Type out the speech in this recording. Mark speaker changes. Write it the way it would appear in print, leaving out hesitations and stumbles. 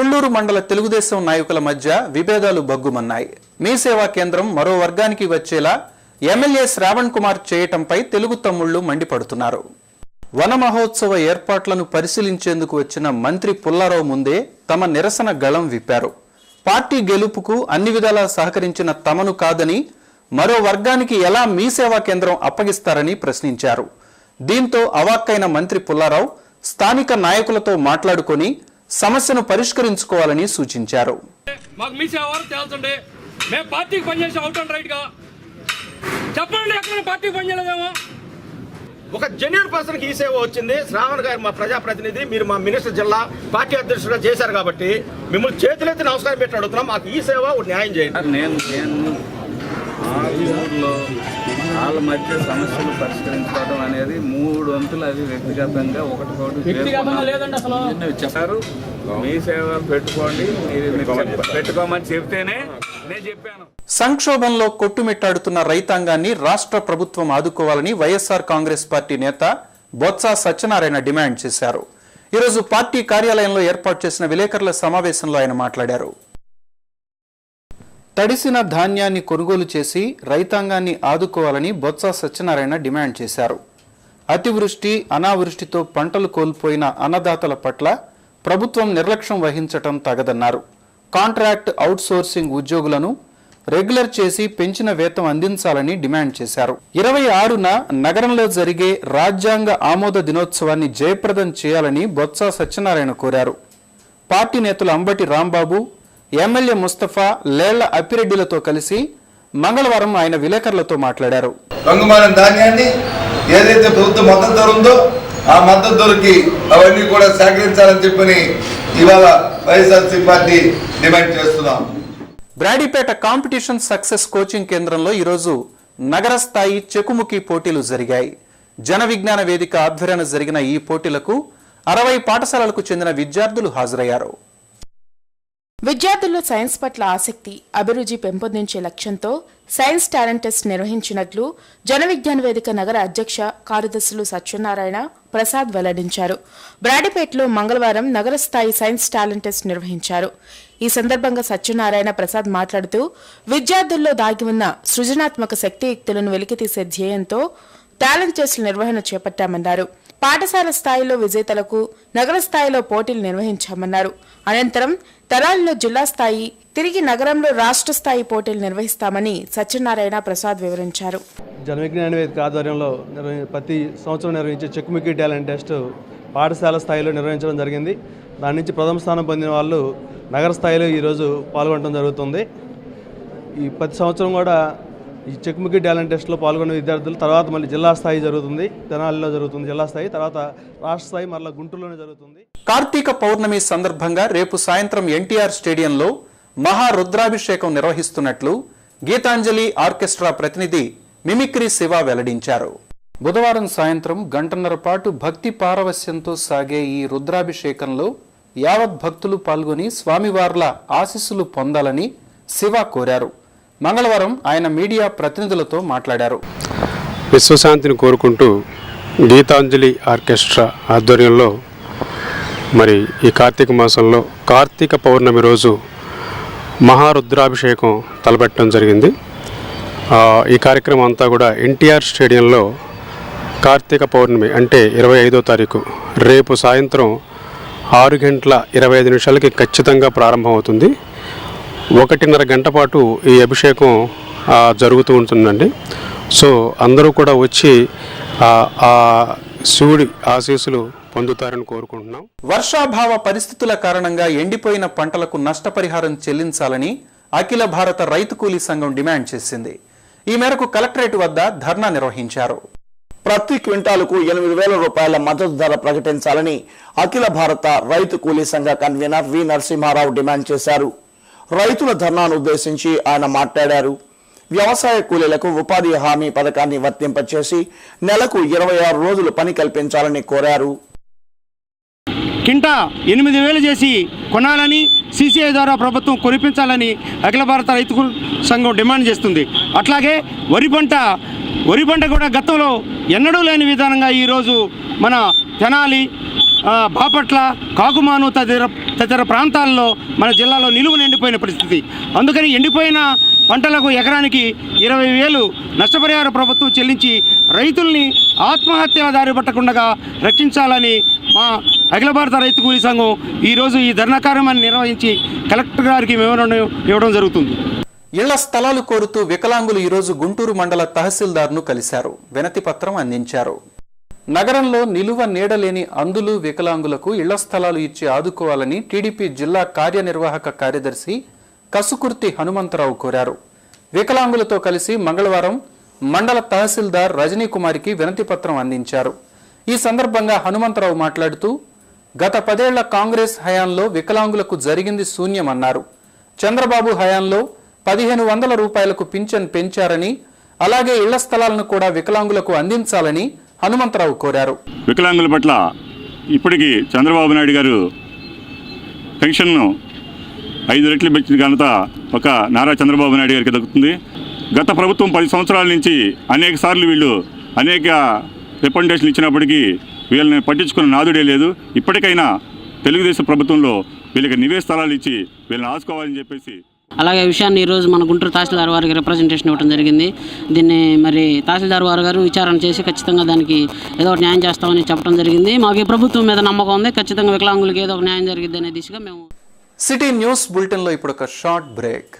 Speaker 1: తుళ్లూరు మండల తెలుగుదేశం నాయకుల మధ్య విభేదాలు బగ్గుమన్నాయి. మీ సేవా కేంద్రం మరో వర్గానికి వచ్చేలా ఎమ్మెల్యే శ్రావణ్ కుమార్ చేయటంపై తెలుగు తమ్ముళ్లు మండిపడుతున్నారు. వన మహోత్సవ ఏర్పాట్లను పరిశీలించేందుకు వచ్చిన మంత్రి పుల్లారావు ముందే తమ నిరసన గళం విప్పారు. పార్టీ గెలుపుకు అన్ని విధాలా సహకరించిన తమను కాదని మరో వర్గానికి ఎలా మీ సేవా కేంద్రం అప్పగిస్తారని ప్రశ్నించారు. దీంతో అవాక్కైన మంత్రి పుల్లారావు స్థానిక నాయకులతో మాట్లాడుకొని సమస్యను పరిష్కరించుకోవాలని సూచించారు.
Speaker 2: ఒక జెన్యూన్ పర్సన్ కి ఈ సేవ వచ్చింది. శ్రావణ్ గారు మా ప్రజాప్రతినిధి, మీరు మా మినిస్టర్ జిల్లా పార్టీ అధ్యక్షుడుగా చేశారు కాబట్టి మిమ్మల్ని చేతులెత్తి నమస్కారం పెట్టి అడుగుతున్నాం, మాకు ఈ సేవ న్యాయం చేయండి.
Speaker 3: నేను ఆ ఊర్లో వాళ్ళ మధ్య సమస్యలు పరిష్కరించుకోవడం అనేది 3 వంతులు అది వ్యక్తిగతంగా ఒకటి చెప్పారు. మీ సేవ పెట్టుకోండి, పెట్టుకోమని చెప్తేనే నేను చెప్పాను.
Speaker 1: సంక్షోభంలో కొట్టుమిట్టాడుతున్న రైతాంగాన్ని రాష్ట్ర ప్రభుత్వం ఆదుకోవాలని వైఎస్ఆర్ కాంగ్రెస్ పార్టీ నేత బొత్స సత్యనారాయణ డిమాండ్ చేశారు. ఈరోజు పార్టీ కార్యాలయంలో ఏర్పాటు చేసిన విలేకరుల సమావేశంలో ఆయన మాట్లాడారు. తడిసిన ధాన్యాన్ని కొనుగోలు చేసి రైతాంగాన్ని ఆదుకోవాలని బొత్స సత్యనారాయణ డిమాండ్ చేశారు. అతివృష్టి అనావృష్టితో పంటలు కోల్పోయిన అన్నదాతల పట్ల ప్రభుత్వం నిర్లక్ష్యం వహించటం తగదన్నారు. కాంట్రాక్ట్ అవుట్సోర్సింగ్ ఉద్యోగులను రెగ్యులర్ చేసి పెంచిన వేతనం అందించాలని డిమాండ్ చేశారు. 26న నగరంలో జరిగే రాజ్యాంగ ఆమోద దినోత్సవాన్ని జయప్రదం చేయాలని బొత్స సత్యనారాయణ కోరారు. పార్టీ నేతలు అంబటి రాంబాబు, ఎమ్మెల్యే ముస్తఫా, లేళ్ల అప్పిరెడ్డిలతో కలిసి మంగళవారం ఆయన విలేకరులతో మాట్లాడారు.
Speaker 4: రంగుమాలిన ధాన్యాన్ని ఏదైతే ప్రభుత్వం మద్దతు ధర ఉందో ఆ మద్దతు ధరకి అవన్నీ కూడా సేకరించాలని చెప్పని ఇవాళ వైఎస్ఆర్సీ పార్టీ డిమాండ్ చేస్తున్నాం.
Speaker 1: బ్రాడీపేట కాంపిటీషన్ సక్సెస్ కోచింగ్ కేంద్రంలో ఈరోజు నగర స్థాయి చెకుముకి పోటీలు జరిగాయి. జన విజ్ఞాన వేదిక ఆధ్వర్యాన జరిగిన ఈ పోటీలకు 60 పాఠశాలలకు చెందిన విద్యార్థులు హాజరయ్యారు.
Speaker 5: విద్యార్థుల్లో సైన్స్ పట్ల ఆసక్తి, అభిరుచి పెంపొందించే లక్ష్యంతో సైన్స్ టాలెంట్ టెస్ట్ నిర్వహించినట్లు జన విజ్ఞాన వేదిక నగర అధ్యక్ష కార్యదర్శులు సత్యనారాయణ ప్రసాద్ వెల్లడించారు. బ్రాడీపేటలో మంగళవారం నగర స్థాయి సైన్స్ టాలెంట్ టెస్ట్ నిర్వహించారు. ఈ సందర్భంగా సత్యనారాయణ ప్రసాద్ మాట్లాడుతూ విద్యార్థుల్లో దాగి ఉన్న సృజనాత్మక శక్తియుక్తులను వెలికితీసే ధ్యేయంతో టాలెంట్ టెస్టుల నిర్వహణ చేపట్టామన్నారు. పాఠశాల స్థాయిలో విజేతలకు నగర స్థాయిలో పోటీలు నిర్వహించామన్నారు. అనంతరం తరాలలో జిల్లా స్థాయి, తిరిగి నగరంలో రాష్ట్ర స్థాయి పోటీలు నిర్వహిస్తామని సత్యనారాయణ ప్రసాద్ వివరించారు.
Speaker 6: జన విజ్ఞాన వేదిక ఆధ్వర్యంలో ప్రతి సంవత్సరం నిర్వహించే చెకుముకి టాలెంట్ టెస్ట్ పాఠశాల స్థాయిలో నిర్వహించడం జరిగింది. దాని నుంచి ప్రథమ స్థానం పొందిన వాళ్ళు నగర స్థాయిలో ఈరోజు పాల్గొనడం జరుగుతుంది. ఈ ప్రతి సంవత్సరం కూడా ఈ చెకుముకి టాలెంట్ టెస్ట్లో పాల్గొనే విద్యార్థులు తర్వాత మళ్ళీ జిల్లా స్థాయి జరుగుతుంది, తెనాలిలో జరుగుతుంది జిల్లా స్థాయి, తర్వాత రాష్ట్ర స్థాయి మరలా గుంటూరులోనే జరుగుతుంది.
Speaker 1: కార్తీక పౌర్ణమి సందర్భంగా రేపు సాయంత్రం ఎన్టీఆర్ స్టేడియంలో మహారుద్రాభిషేకం నిర్వహిస్తున్నట్లు గీతాంజలి ఆర్కెస్ట్రా ప్రతినిధి మిమిక్రీ శివ వెల్లడించారు. బుధవారం సాయంత్రం గంటన్నర పాటు భక్తి పారవస్యంతో సాగే ఈ రుద్రాభిషేకంలో యావత్ భక్తులు పాల్గొని స్వామివార్ల ఆశీస్సులు పొందాలని శివ కోరారు. మంగళవారం ఆయన మీడియా ప్రతినిధులతో మాట్లాడారు.
Speaker 7: విశ్వశాంతిని కోరుకుంటూ గీతాంజలి ఆర్కెస్ట్రా ఆధ్వర్యంలో మరి ఈ కార్తీక మాసంలో కార్తీక పౌర్ణమి రోజు మహారుద్రాభిషేకం తలపెట్టడం జరిగింది. ఈ కార్యక్రమం అంతా కూడా ఎన్టీఆర్ స్టేడియంలో కార్తీక పౌర్ణమి అంటే 25వ తారీఖు రేపు సాయంత్రం 6:25 ఖచ్చితంగా ప్రారంభమవుతుంది. 1.5 గంట పాటు ఈ అభిషేకం జరుగుతూ ఉంటుందండి. సో అందరూ కూడా వచ్చి ఆ శివుడి ఆశీస్సులు పొందుతారని కోరుకుంటున్నాం.
Speaker 1: వర్షాభావ పరిస్థితుల కారణంగా ఎండిపోయిన పంటలకు నష్టపరిహారం చెల్లించాలని అఖిల భారత రైతు కూలీ సంఘం డిమాండ్ చేసింది. ఈ మేరకు కలెక్టరేట్ వద్ద ధర్నా నిర్వహించారు.
Speaker 8: ప్రతి క్వింటాలకు 8,000 రూపాయల మద్దతు ధర ప్రకటించాలని అఖిల భారత రైతు కూలీ సంఘ కన్వీనర్ వి నరసింహారావు డిమాండ్ చేశారు. రైతుల ధర్నాను ఉద్దేశించి ఆయన మాట్లాడారు. వ్యవసాయ కూలీలకు ఉపాధి హామీ పథకాన్ని వర్తింపచేసి నెలకు 26 రోజులు పని కల్పించాలని కోరారు.
Speaker 2: కింటా 8,000 చేసి కొనాలని సీసీఐ ద్వారా ప్రభుత్వం కొనిపించాలని అఖిల భారత రైతు సంఘం డిమాండ్ చేస్తుంది. అట్లాగే వరి పంట కూడా గతంలో ఎన్నడూ లేని విధానంగా ఈరోజు మన
Speaker 9: తెనాలి, బాపట్ల, కాకుమాను తదితర ప్రాంతాల్లో మన జిల్లాలో నిలువ ఎండిపోయిన పరిస్థితి. అందుకని ఎండిపోయిన పంటలకు ఎకరానికి 20,000 నష్టపరిహార ప్రభుత్వం చెల్లించి రైతుల్ని ఆత్మహత్యల దారి పట్టకుండా రక్షించాలని మా అఖిల భారత రైతు కూలీ సంఘం ఈరోజు ఈ ధర్నా కార్యక్రమాన్ని నిర్వహించి కలెక్టర్ గారికి మెమోరాండం ఇవ్వడం జరుగుతుంది.
Speaker 1: ఇళ్ల స్థలాలు కోరుతూ వికలాంగులు ఈరోజు గుంటూరు మండల తహసీల్దార్ను కలిశారు, వినతి పత్రం అందించారు. నగరంలో నిలువ నీడలేని అందులు వికలాంగులకు ఇళ్ల స్థలాలు ఇచ్చి ఆదుకోవాలని టీడీపీ జిల్లా కార్యనిర్వాహక కార్యదర్శి కసుకుర్తి హనుమంతరావు కోరారు. వికలాంగులతో కలిసి మంగళవారం మండల తహసీల్దార్ రజనీకుమారికి వినతి పత్రం అందించారు. ఈ సందర్భంగా హనుమంతరావు మాట్లాడుతూ గత 10 ఏళ్ల కాంగ్రెస్ హయాంలో వికలాంగులకు జరిగింది శూన్యమన్నారు. చంద్రబాబు హయాంలో 1,500 రూపాయలకు పింఛన్ పెంచారని, అలాగే ఇళ్ల స్థలాలను కూడా వికలాంగులకు అందించాలని హనుమంతరావు కోరారు.
Speaker 10: వికలాంగుల పట్ల ఇప్పటికీ చంద్రబాబు నాయుడు గారు పెన్షన్ను 5 రెట్లు పెంచిన ఘనత ఒక నారా చంద్రబాబు నాయుడు గారికి దక్కుతుంది. గత ప్రభుత్వం 10 సంవత్సరాల నుంచి అనేక సార్లు వీళ్ళు అనేక రికమెండేషన్లు ఇచ్చినప్పటికీ వీళ్ళని పట్టించుకున్న నాదుడే లేదు. ఇప్పటికైనా తెలుగుదేశం ప్రభుత్వంలో వీళ్ళకి నివేశ స్థలాలు ఇచ్చి వీళ్ళని ఆదుకోవాలని చెప్పేసి
Speaker 11: అలాగే విషయాన్ని ఈరోజు మన గుంటూరు తహసీల్దార్ వారికి రిప్రజెంటేషన్ ఇవ్వడం జరిగింది. దీన్ని మరి తహసీల్దార్ గారు విచారణ చేసి ఖచ్చితంగా దానికి ఏదో ఒక న్యాయం చేస్తామని చెప్పడం జరిగింది. మాకు ఈ ప్రభుత్వం మీద నమ్మకం ఉంది, ఖచ్చితంగా వికలాంగులకు ఏదో ఒక న్యాయం జరిగింది అనే దిశగా మేము.
Speaker 1: సిటీ న్యూస్ బులెటిన్లో ఇప్పుడు ఒక షార్ట్ బ్రేక్.